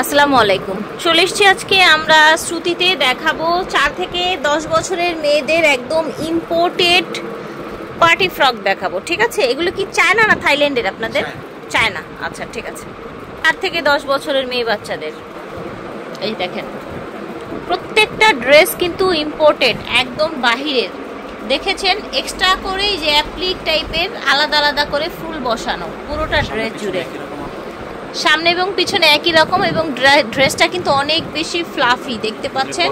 আসসালামু আলাইকুম। চলে এসেছি আজকে আমরা শ্রুতিতে দেখাবো 4 থেকে 10 বছরের মেয়েদের একদম ইম্পোর্টেড পার্টি ফ্রক দেখাবো। ঠিক আছে, এগুলো কি চায়না না থাইল্যান্ডের? আপনাদের চায়না। আচ্ছা ঠিক আছে। 4 থেকে 10 বছরের মেয়ে বাচ্চাদের এই দেখেন, প্রত্যেকটা ড্রেস কিন্তু ইম্পোর্টেড, একদম বাহিরের। দেখেছেন এক্সট্রা করে যে অ্যাপ্লিক টাইপের আলাদা আলাদা করে ফুল বসানো পুরোটা ড্রেস জুড়ে, সামনে এবং পিছনে একই রকম, এবং ড্রেসটা কিন্তু অনেক বেশি ফ্লাফি দেখতে পাচ্ছেন।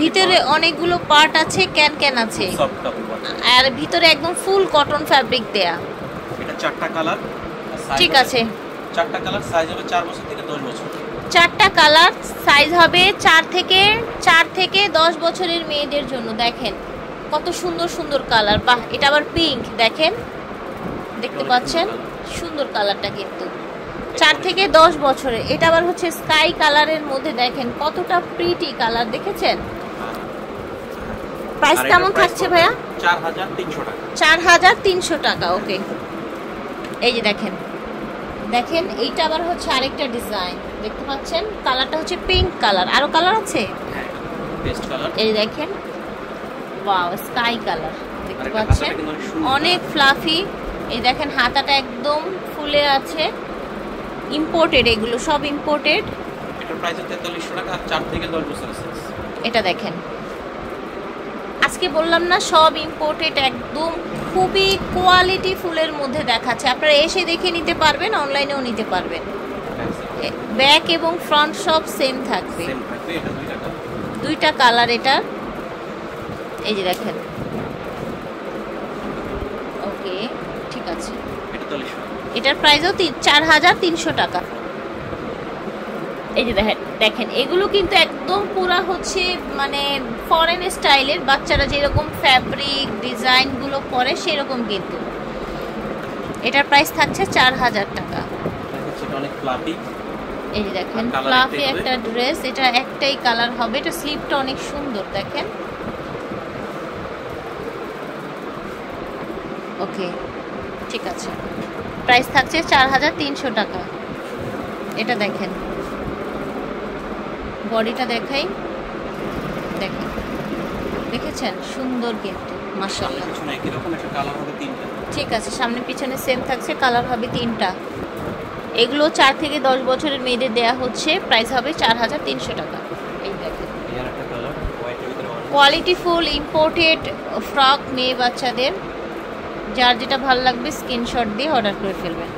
ভিতরে অনেকগুলো পার্ট আছে, ক্যান ক্যান আছে, আর ভিতরে একদম ফুল কটন ফ্যাব্রিক দেয়া। এটা 4টা কালার। ঠিক আছে, 4টা কালার, সাইজ হবে 4 বছর থেকে 10 বছর। 4টা কালার, সাইজ হবে 4 থেকে 10 বছরের মেয়েদের জন্য। দেখেন কত সুন্দর সুন্দর কালার। বাহ, এটা আবার পিঙ্ক, দেখেন দেখতে পাচ্ছেন সুন্দর কালারটা কিন্তু 4 থেকে 10 বছরের। এটা আবার হচ্ছে স্কাই কালারের মধ্যে, দেখেন কতটা প্রিটি কালার, দেখেছেন। প্রাইস কেমন থাকছে ভাইয়া? 4300 টাকা। 4300 টাকা। ওকে, এই যে দেখেন দেখেন এইটা আবার হচ্ছে আরেকটা ডিজাইন, দেখতে পাচ্ছেন কালারটা হচ্ছে পিঙ্ক কালার। আরো কালার আছে, পেস্ট কালার। এই দেখেন, ওয়াও, স্কাই কালার দেখতে পাচ্ছেন, অনেক ফ্লাফি। এই দেখেন হাতাটা একদম ফুলে আছে, ইম্পোর্টেড, এগুলো সব ইম্পোর্টেড। এটার প্রাইস 4300 টাকা, 4 থেকে 10 বছর সাইজ। এটা দেখেন, আজকে বললাম না সব ইম্পোর্টেড, একদম খুবই কোয়ালিটি ফুলের মধ্যে দেখাচ্ছে। আপনারা এসে দেখে নিতে পারবেন, অনলাইনেও নিতে পারবেন। ব্যাক এবং ফ্রন্ট সব সেম থাকবে। এটা 2টা কালার এটা, এই যে দেখেন। ওকে ঠিক আছে, এটা 4300। এটার প্রাইসও 4300 টাকা। এই যে দেখেন এগুলো কিন্তু একদম পুরা হচ্ছে মানে ফরেন স্টাইলের, বাচ্চারা যেরকম ফ্যাব্রিক ডিজাইনগুলো পরে সেরকম কিন্তু। এটার প্রাইস থাকছে 4000 টাকা। অনেক ফ্লাফি, এই যে দেখেন ফ্লাফি একটা ড্রেস, এটা একটাই কালার হবে। এটা স্লিপটা অনেক সুন্দর, দেখেন। ওকে ঠিক আছে, প্রাইস থাকছে 4300 টাকা। এটা দেখেন, বডিটা দেখাই, দেখেন দেখেছেন সুন্দর কিন্তু মাশাআল্লাহ। পিছনে একই রকম, একটা কালার হবে 3টা। ঠিক আছে, সামনে পিছনে সেম থাকছে, কালার হবে 3টা। এগুলো 4 থেকে 10 বছরের মেয়েদের দেয়া হচ্ছে, প্রাইস হবে 4300 টাকা। এই দেখেন এর একটা কালার হোয়াইটের ভিতরে, কোয়ালিটি ফুল ইম্পোর্টেড ফ্রক মেয়ে বাচ্চাদের। যার যেটা ভালো লাগবে স্ক্রিনশট দিয়ে অর্ডার করে ফেলবেন।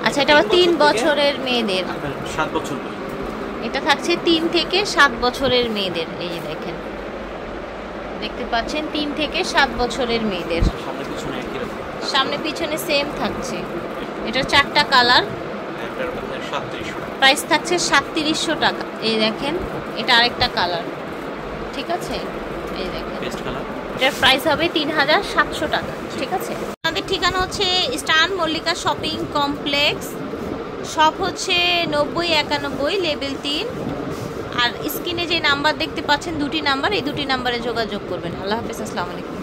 আচ্ছা, এটা আবার 3 বছরের মেয়েদের, 7 বছর। এটা থাকছে 3 থেকে 7 বছরের মেয়েদের। এই যে দেখেন, দেখতে পাচ্ছেন 3 থেকে 7 বছরের মেয়েদের। সামনে পিছনে একই রকম, সামনে পিছনে সেম থাকছে। এটা 4টা কালার, এটার প্রাইস 3700 টাকা। প্রাইস থাকছে 3700 টাকা। এই দেখেন এটা আরেকটা কালার, ঠিক আছে। এই দেখেন পেস্ট কালার, এটার প্রাইস হবে 3700 টাকা। ঠিক আছে, আমাদের ঠিকানা হচ্ছে eastern Mallika shopping complex, shop হচ্ছে 9091 লেভেল 3। আর স্ক্রিনে যে নাম্বার দেখতে পাচ্ছেন 2টি নাম্বার, এই 2টি নাম্বারে যোগাযোগ করবেন। আল্লাহ হাফেজ, আসসালামু আলাইকুম।